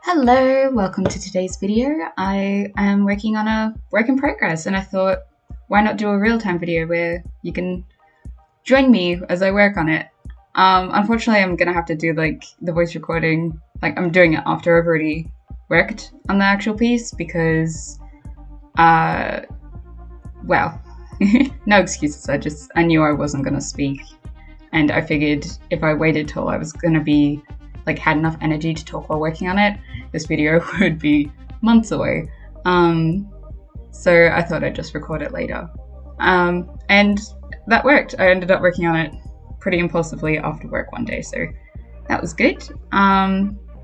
Hello, welcome to today's video. I am working on a work in progress and I thought, why not do a real-time video where you can join me as I work on it. Unfortunately, I'm gonna have to do like the voice recording, like I'm doing it after I've already worked on the actual piece because, well, no excuses. I knew I wasn't gonna speak and I figured if I waited till I was gonna be had enough energy to talk while working on it, this video would be months away. So I thought I'd just record it later. And that worked. I ended up working on it pretty impulsively after work one day, so that was good.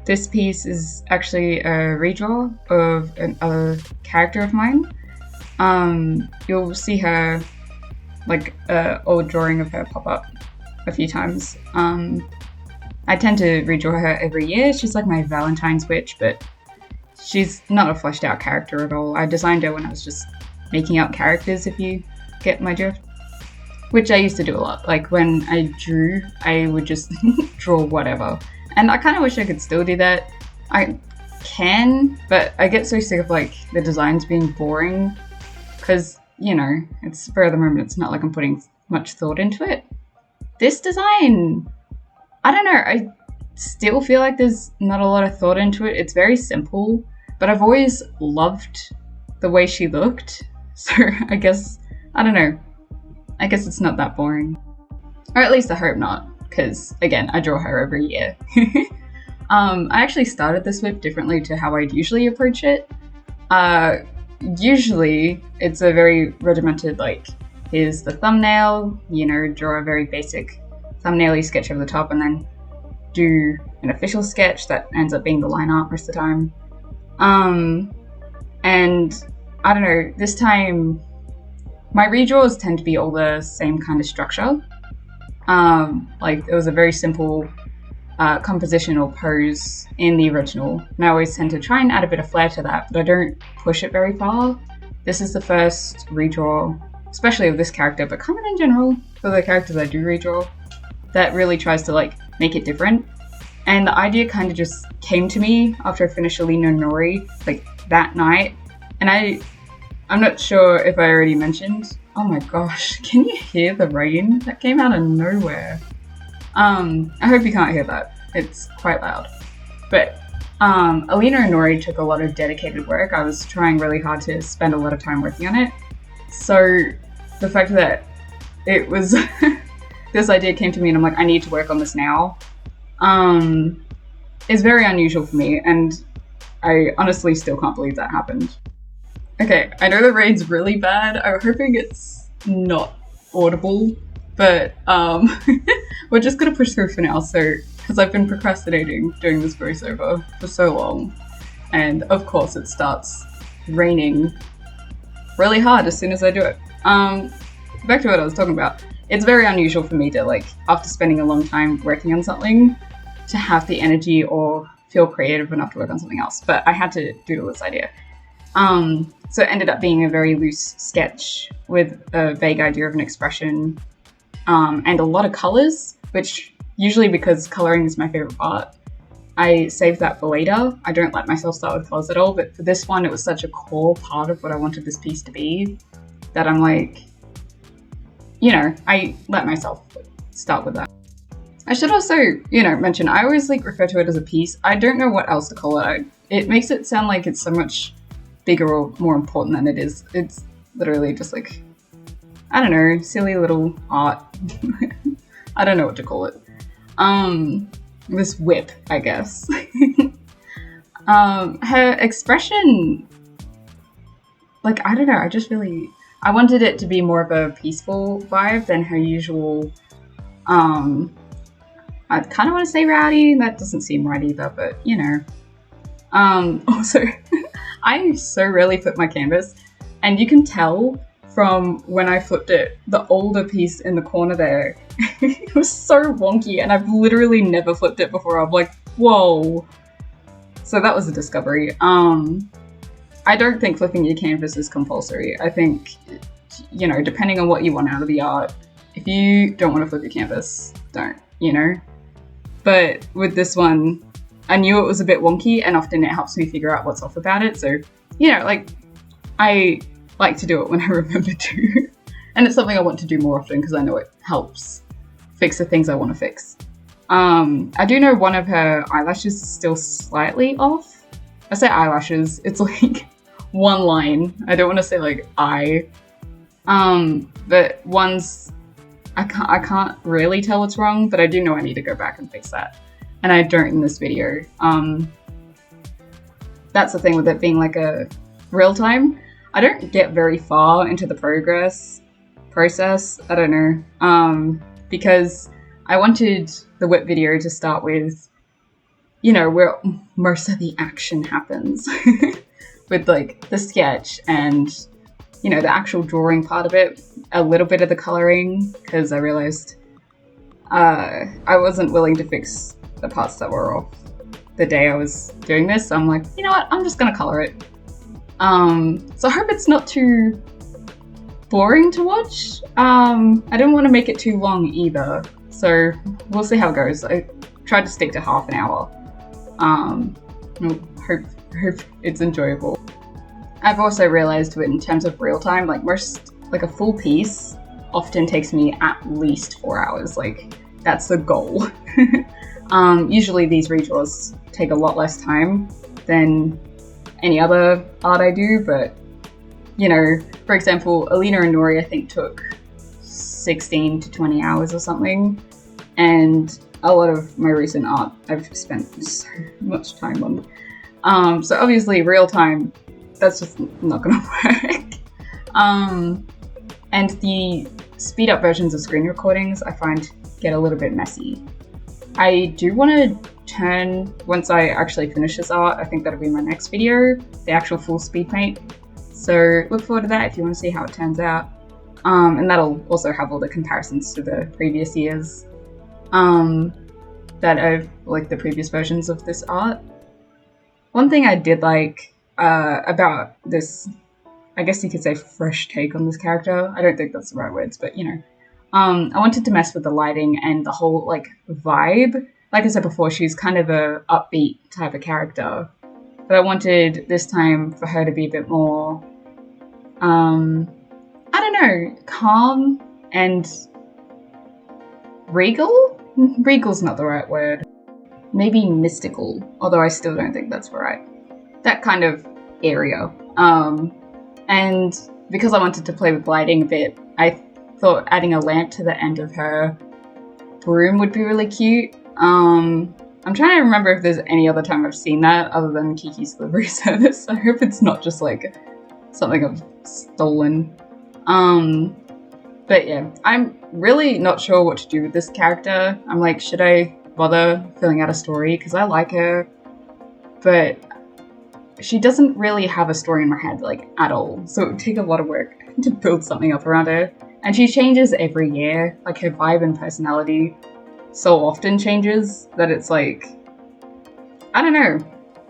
This piece is actually a redraw of a character of mine. You'll see her, like an old drawing of her pop up a few times. I tend to redraw her every year. She's like my Valentine's witch, but she's not a fleshed out character at all. I designed her when I was just making up characters, if you get my drift. Which I used to do a lot. Like when I drew, I would just draw whatever. And I kind of wish I could still do that. I can, but I get so sick of like the designs being boring. Because, you know, it's for the moment, it's not like I'm putting much thought into it. This design, I don't know, I still feel like there's not a lot of thought into it. It's very simple, but I've always loved the way she looked. So I guess, I don't know, I guess it's not that boring. Or at least I hope not, because again, I draw her every year. I actually started this whip differently to how I'd usually approach it. Usually it's a very regimented, like, here's the thumbnail, you know, draw a very basic thumbnail-y sketch over the top and then do an official sketch that ends up being the line art most of the time. And I don't know, this time my redraws tend to be all the same kind of structure. Like it was a very simple composition or pose in the original, and I always tend to try and add a bit of flair to that, but I don't push it very far. This is the first redraw, especially of this character, but kind of in general for the characters I do redraw, that really tries to like make it different. And the idea kind of just came to me after I finished Alina Nori like that night. And I'm not sure if I already mentioned, oh my gosh, can you hear the rain? That came out of nowhere. I hope you can't hear that. It's quite loud. But Alina Nori took a lot of dedicated work. I was trying really hard to spend a lot of time working on it. So the fact that it was this idea came to me and I'm like, I need to work on this now, is very unusual for me, and I honestly still can't believe that happened. Okay, I know the rain's really bad. I'm hoping it's not audible, but we're just gonna push through for now, so because I've been procrastinating doing this voiceover for so long, and of course it starts raining really hard as soon as I do it. Back to what I was talking about. It's very unusual for me to, like, after spending a long time working on something, to have the energy or feel creative enough to work on something else. But I had to doodle this idea. So it ended up being a very loose sketch with a vague idea of an expression, and a lot of colors, which usually, because coloring is my favorite part, I save that for later. I don't let myself start with colors at all, but for this one, it was such a core part of what I wanted this piece to be that I'm like, you know, I let myself start with that. I should also, you know, mention, I always like refer to it as a piece. I don't know what else to call it. It makes it sound like it's so much bigger or more important than it is. It's literally just like, I don't know, silly little art. I don't know what to call it. This whip, I guess. Her expression, like, I don't know, I wanted it to be more of a peaceful vibe than her usual, I kind of want to say rowdy. That doesn't seem right either, but you know. Also, I so rarely flip my canvas, and you can tell from when I flipped it, the older piece in the corner there, it was so wonky, and I've literally never flipped it before. I'm like, whoa. So that was a discovery. I don't think flipping your canvas is compulsory. I think, you know, depending on what you want out of the art, if you don't want to flip your canvas, don't, you know. But with this one, I knew it was a bit wonky, and often it helps me figure out what's off about it. So, like, I like to do it when I remember to. And it's something I want to do more often because I know it helps fix the things I want to fix. I do know one of her eyelashes is still slightly off. I say eyelashes, it's like one line. I don't want to say like eye. But one's, I can't really tell what's wrong, but I do know I need to go back and fix that. And I don't in this video. That's the thing with it being like a real time. I don't get very far into the process. I don't know. Because I wanted the whip video to start with, where most of the action happens. With like the sketch and, the actual drawing part of it, a little bit of the coloring, because I realized I wasn't willing to fix the parts that were off the day I was doing this. So I'm like, you know what, I'm just gonna color it. So I hope it's not too boring to watch. I didn't want to make it too long either, so we'll see how it goes. I tried to stick to half an hour. Hope it's enjoyable. I've also realized in terms of real time, like a full piece often takes me at least 4 hours. Like, that's the goal. Usually these redraws take a lot less time than any other art I do, but for example, Alina and Noir I think took 16 to 20 hours or something, and a lot of my recent art I've spent so much time on. So obviously real time, that's just not gonna work. And the speed up versions of screen recordings I find get a little bit messy. I do want to turn, once I actually finish this art, I think that'll be my next video, the actual full speed paint. So look forward to that if you want to see how it turns out. And that'll also have all the comparisons to the previous years that I've, like the previous versions of this art. One thing I did like about this, I guess you could say fresh take on this character. I don't think that's the right words, but I wanted to mess with the lighting and the whole like vibe. Like I said before, she's kind of a upbeat type of character, but I wanted this time for her to be a bit more, I don't know, calm and regal? Regal's not the right word. Maybe mystical, although I still don't think that's right. That kind of area. And because I wanted to play with lighting a bit, I thought adding a lamp to the end of her broom would be really cute. I'm trying to remember if there's any other time I've seen that other than Kiki's delivery service. I hope it's not just like something I've stolen. But yeah, I'm really not sure what to do with this character. I'm like, should I bother filling out a story? Because I like her, but she doesn't really have a story in my head, like, at all. So it would take a lot of work to build something up around her. And she changes every year. Like, her vibe and personality so often changes that it's like, I don't know.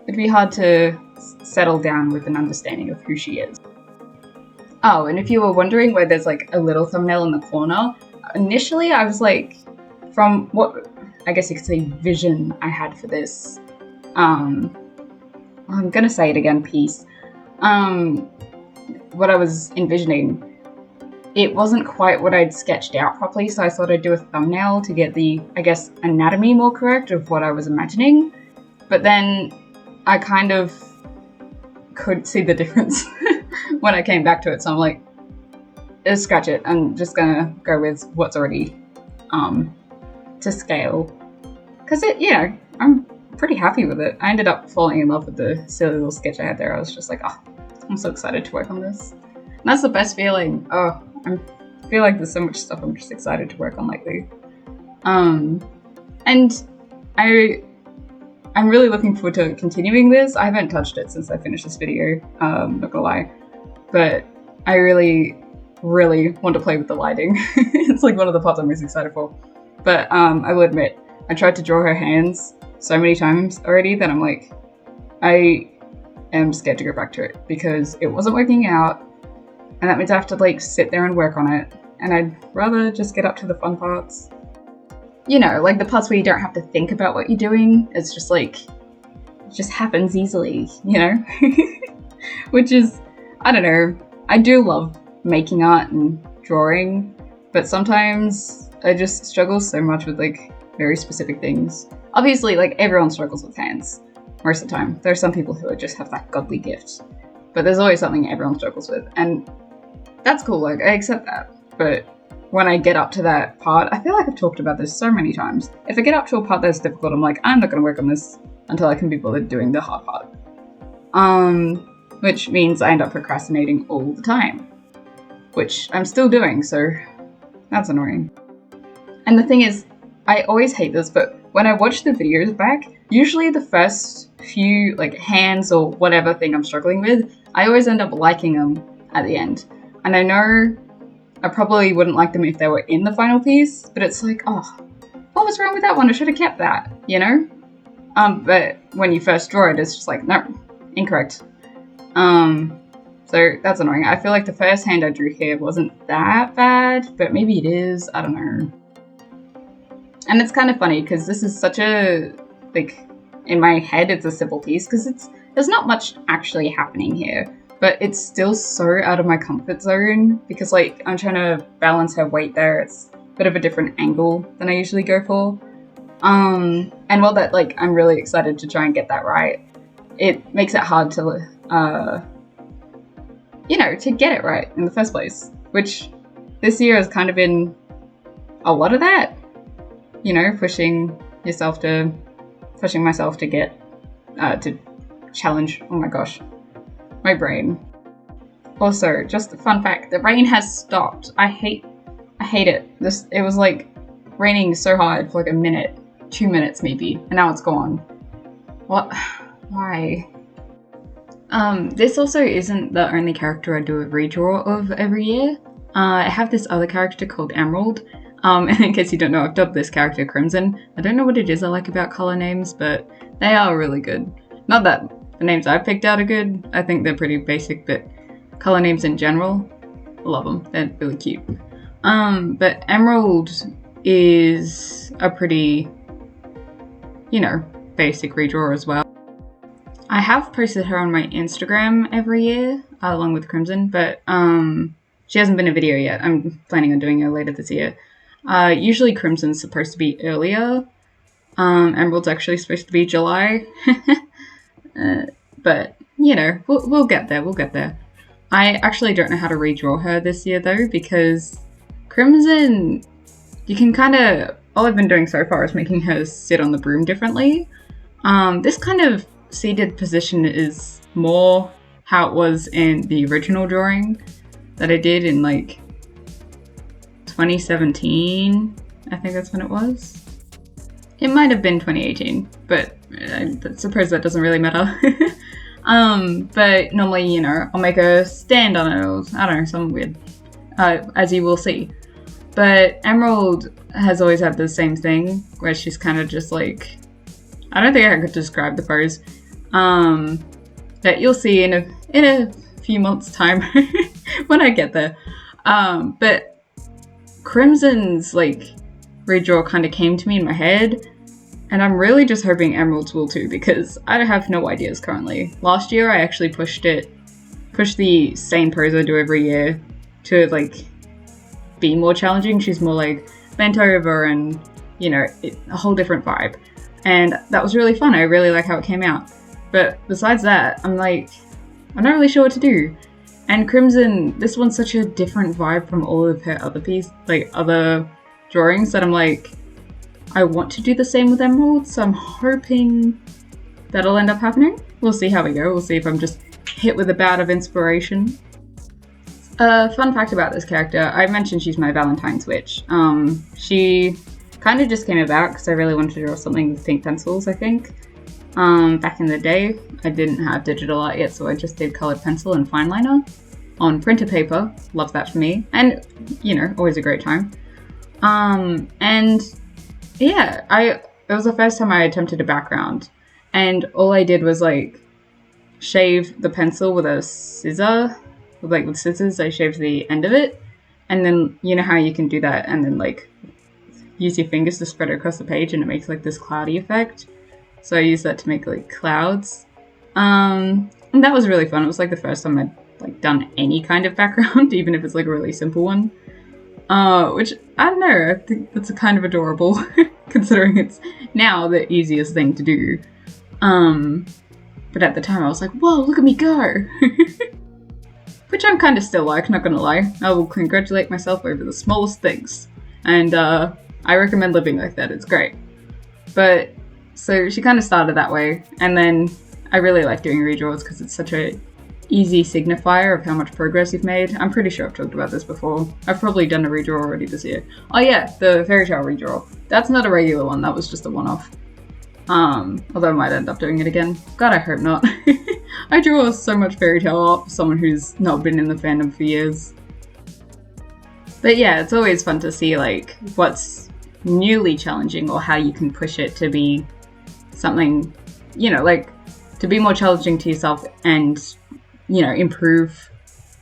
It'd be hard to settle down with an understanding of who she is. Oh, and if you were wondering where there's like a little thumbnail in the corner, initially I was like, from what I guess you could say vision I had for this, I'm gonna say it again, peace. What I was envisioning, it wasn't quite what I'd sketched out properly, so I thought I'd do a thumbnail to get the, I guess, anatomy more correct of what I was imagining. But then I kind of could see the difference when I came back to it, so I'm like, scratch it. I'm just gonna go with what's already to scale. Because I'm pretty happy with it. I ended up falling in love with the silly little sketch I had there. I was just like, oh, I'm so excited to work on this. And that's the best feeling. Oh, I feel like there's so much stuff I'm just excited to work on lately. And I'm really looking forward to continuing this. I haven't touched it since I finished this video, not gonna lie. But I really, really want to play with the lighting. It's like one of the parts I'm most excited for. But I will admit, I tried to draw her hands so many times already that I'm like, I am scared to go back to it because it wasn't working out. And that means I have to like sit there and work on it. And I'd rather just get up to the fun parts. Like the parts where you don't have to think about what you're doing. It's just like just happens easily, you know? Which is, I don't know, I do love making art and drawing, but sometimes I just struggle so much with like very specific things. Obviously, like everyone struggles with hands most of the time. There are some people who just have that godly gift, but there's always something everyone struggles with, and that's cool, like I accept that. But when I get up to that part, I feel like I've talked about this so many times. If I get up to a part that's difficult, I'm like, I'm not going to work on this until I can be bothered doing the hard part. Which means I end up procrastinating all the time, which I'm still doing, so that's annoying. And the thing is, I always hate this, but when I watch the videos back, usually the first few like hands or whatever thing I'm struggling with, I always end up liking them at the end. And I know I probably wouldn't like them if they were in the final piece, but it's like, oh, what was wrong with that one? I should have kept that, you know? But when you first draw it, it's just like, no, incorrect. So that's annoying. I feel like the first hand I drew here wasn't that bad, but maybe it is, I don't know. And it's kind of funny because this is such a, like, in my head it's a simple piece because there's not much actually happening here. But it's still so out of my comfort zone because, like, I'm trying to balance her weight there. It's a bit of a different angle than I usually go for. And while that, like, I'm really excited to try and get that right, it makes it hard to, you know, to get it right in the first place. Which this year has kind of been a lot of that. You know, pushing myself to get, to challenge, oh my gosh. My brain. Also, just a fun fact, the rain has stopped. I hate it. It was like raining so hard for like a minute, 2 minutes maybe, and now it's gone. What? Why? This also isn't the only character I do a redraw of every year. I have this other character called Emerald. And in case you don't know, I've dubbed this character Crimson. I don't know what it is I like about color names, but they are really good. Not that the names I've picked out are good. I think they're pretty basic, but color names in general, I love them. They're really cute. But Emerald is a pretty, you know, basic redraw as well. I have posted her on my Instagram every year, along with Crimson, but she hasn't been a video yet. I'm planning on doing her later this year. Usually Crimson's supposed to be earlier. Emerald's actually supposed to be July. But, you know, we'll get there, we'll get there. I actually don't know how to redraw her this year, though, because Crimson, you can kind of... All I've been doing so far is making her sit on the broom differently. This kind of seated position is more how it was in the original drawing that I did in, like, 2017. I think that's when it was. It might have been 2018, but I suppose that doesn't really matter. But normally, you know, I'll make a stand on it, or I don't know, something weird, as you will see. But Emerald has always had the same thing, where she's kind of just like, I don't think I could describe the pose, that you'll see in a few months' time when I get there. But Crimson's, like, redraw kind of came to me in my head, and I'm really just hoping Emerald's will too, because I have no ideas currently. Last year I actually pushed the same pose I do every year to, like, be more challenging. She's more, like, bent over and, you know, a whole different vibe. And that was really fun. I really like how it came out. But besides that, I'm like, I'm not really sure what to do. And Crimson, this one's such a different vibe from all of her other drawings that I'm like, I want to do the same with Emerald, so I'm hoping that'll end up happening. We'll see how we go. We'll see if I'm just hit with a bout of inspiration. Fun fact about this character, I mentioned she's my Valentine's witch. She kind of just came about because I really wanted to draw something with pink pencils, I think. Back in the day, I didn't have digital art yet, so I just did colored pencil and fine liner on printer paper. Love that for me. And, you know, always a great time. And yeah, it was the first time I attempted a background, and all I did was, like, shave the pencil with a scissor, with scissors. I shaved the end of it, and then, you know how you can do that and then, like, use your fingers to spread it across the page and it makes, like, this cloudy effect. So I used that to make like clouds. And that was really fun. It was like the first time I'd like done any kind of background, even if it's like a really simple one. Which, I don't know, I think that's kind of adorable, considering it's now the easiest thing to do. But at the time I was like, whoa, look at me go! Which I'm kind of still like, not gonna lie. I will congratulate myself over the smallest things. And I recommend living like that, it's great. But, so she kind of started that way, and then I really like doing redraws because it's such a easy signifier of how much progress you've made. I'm pretty sure I've talked about this before. I've probably done a redraw already this year. Oh yeah, the fairy tale redraw. That's not a regular one, that was just a one-off. Although I might end up doing it again. God, I hope not. I draw so much fairy tale art for someone who's not been in the fandom for years. But yeah, it's always fun to see like what's newly challenging or how you can push it to be something, you know, like to be more challenging to yourself and, you know, improve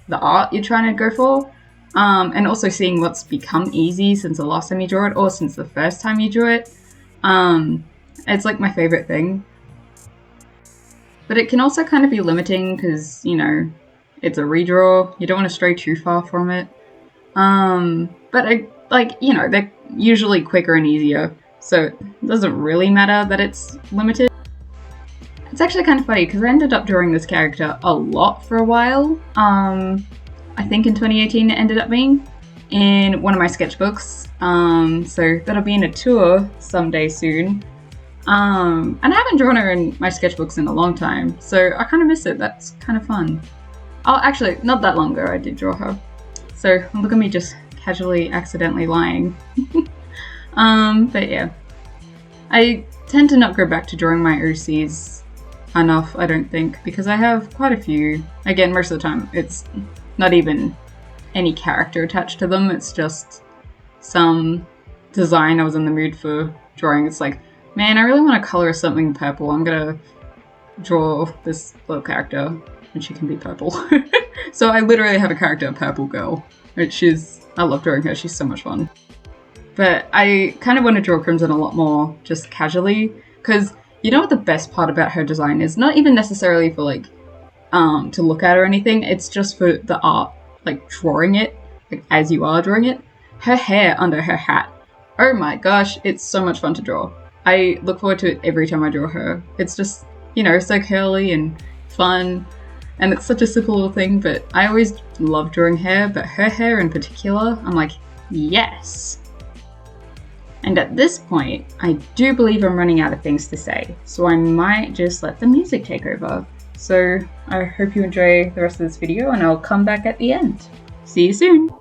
the art you're trying to go for. And also seeing what's become easy since the last time you drew it or since the first time you drew it. It's like my favorite thing. But it can also kind of be limiting because, you know, it's a redraw. You don't want to stray too far from it. But like, you know, they're usually quicker and easier. So it doesn't really matter that it's limited. It's actually kind of funny because I ended up drawing this character a lot for a while. I think in 2018 it ended up being in one of my sketchbooks. So that'll be in a tour someday soon. And I haven't drawn her in my sketchbooks in a long time, so I kind of miss it. That's kind of fun. Oh, actually, not that long ago I did draw her. So look at me just casually accidentally lying. But yeah. I tend to not go back to drawing my OCs enough, I don't think, because I have quite a few. Again, most of the time it's not even any character attached to them, it's just some design I was in the mood for drawing. It's like, man, I really want to color something purple. I'm gonna draw this little character and she can be purple. So I literally have a character, Purple Girl, which is, I love drawing her, she's so much fun. But I kind of want to draw Crimson a lot more just casually, because you know what the best part about her design is? Not even necessarily for like, to look at or anything, it's just for the art, like drawing it, like as you are drawing it. Her hair under her hat. Oh my gosh, it's so much fun to draw. I look forward to it every time I draw her. It's just, you know, so curly and fun, and it's such a simple little thing, but I always love drawing hair, but her hair in particular, I'm like, yes. And at this point, I do believe I'm running out of things to say, so I might just let the music take over. So I hope you enjoy the rest of this video, and I'll come back at the end. See you soon!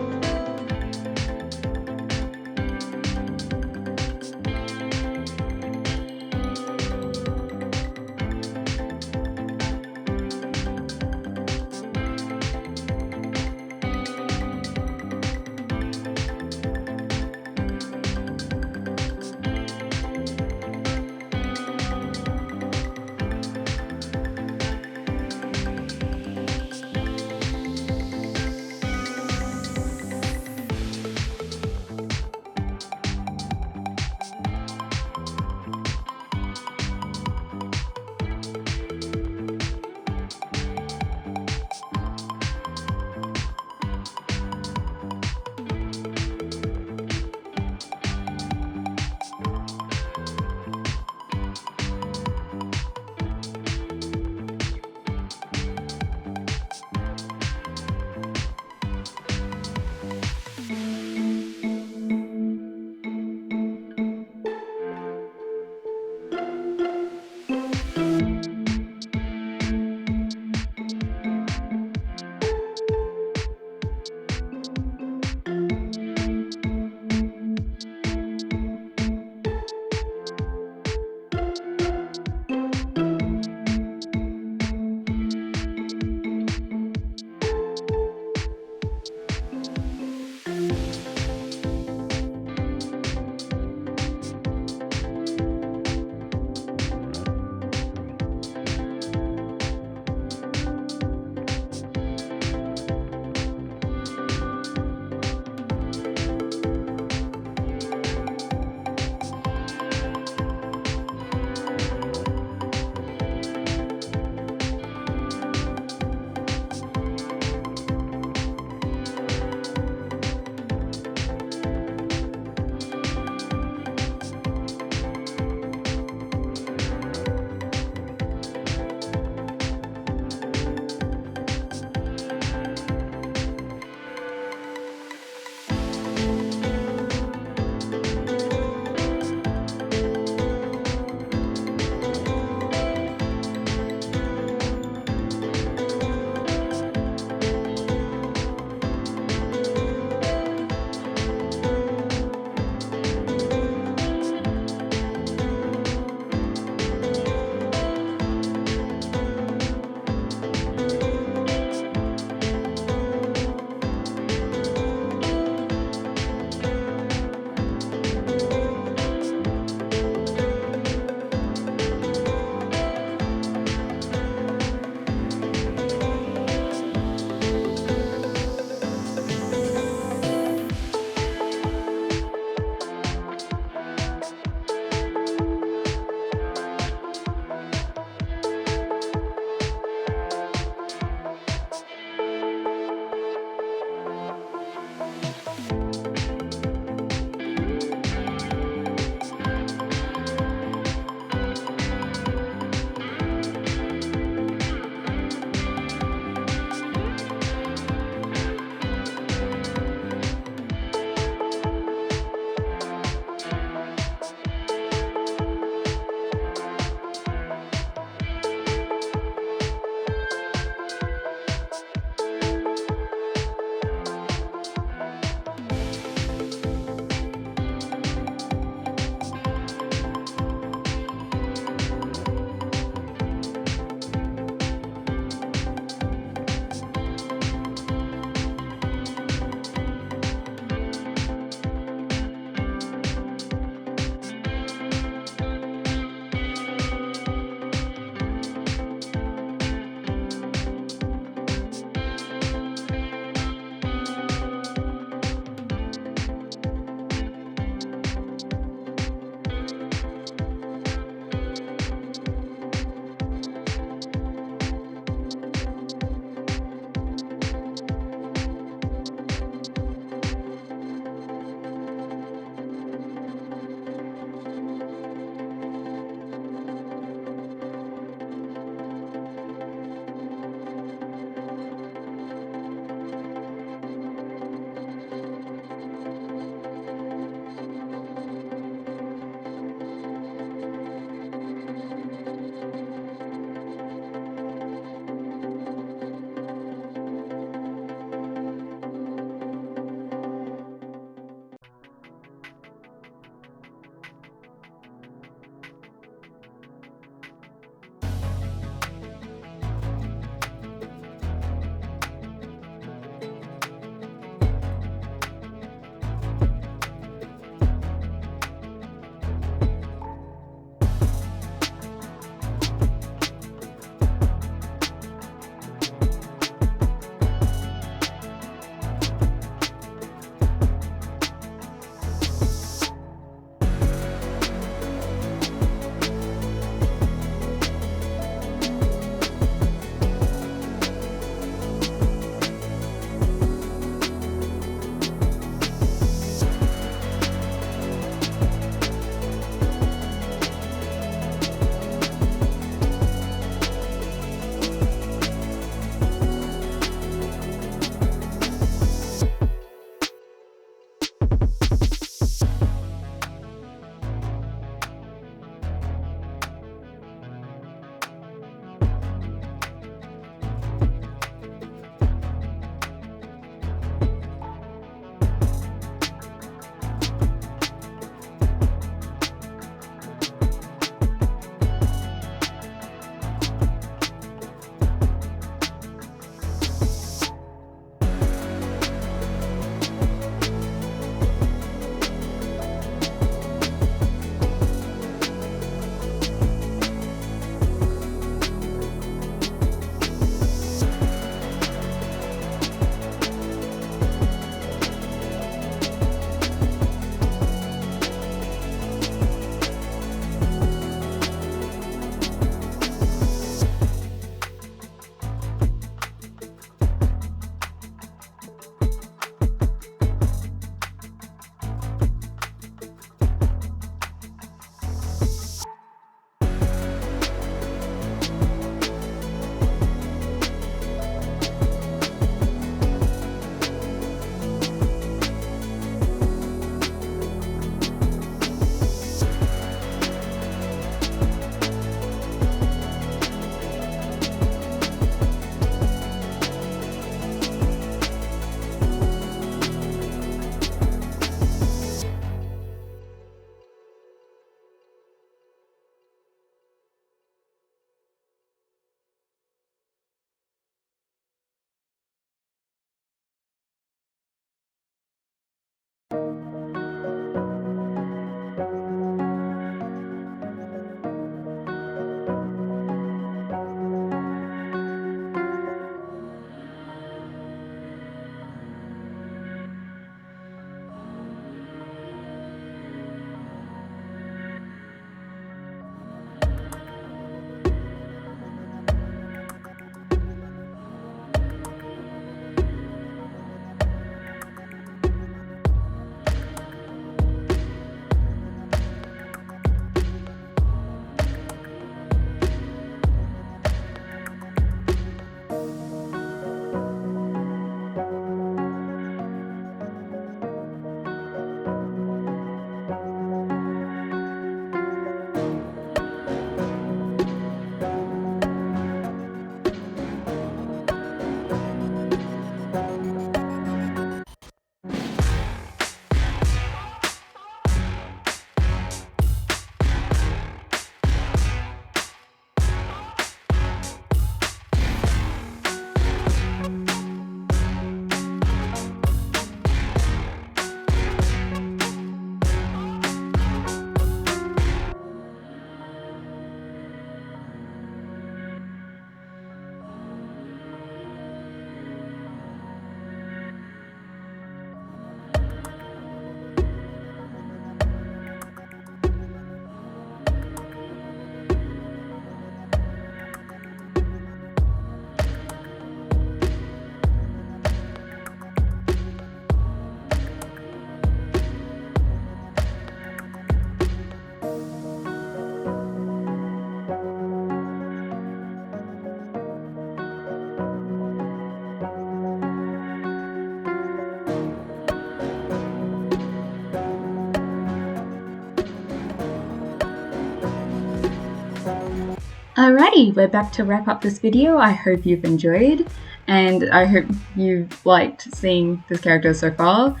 Alrighty, we're back to wrap up this video. I hope you've enjoyed, and I hope you've liked seeing this character so far.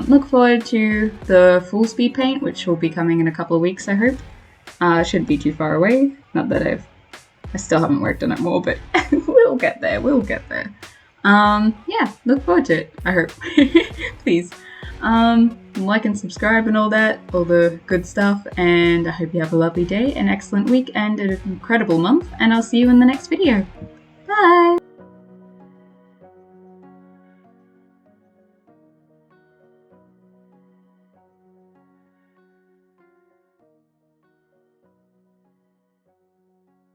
Look forward to the full speed paint, which will be coming in a couple of weeks, I hope. Shouldn't be too far away. Not that I still haven't worked on it more, but we'll get there, yeah, look forward to it, I hope. Please. Like and subscribe and all that, all the good stuff, and I hope you have a lovely day, an excellent week, and an incredible month, and I'll see you in the next video. Bye!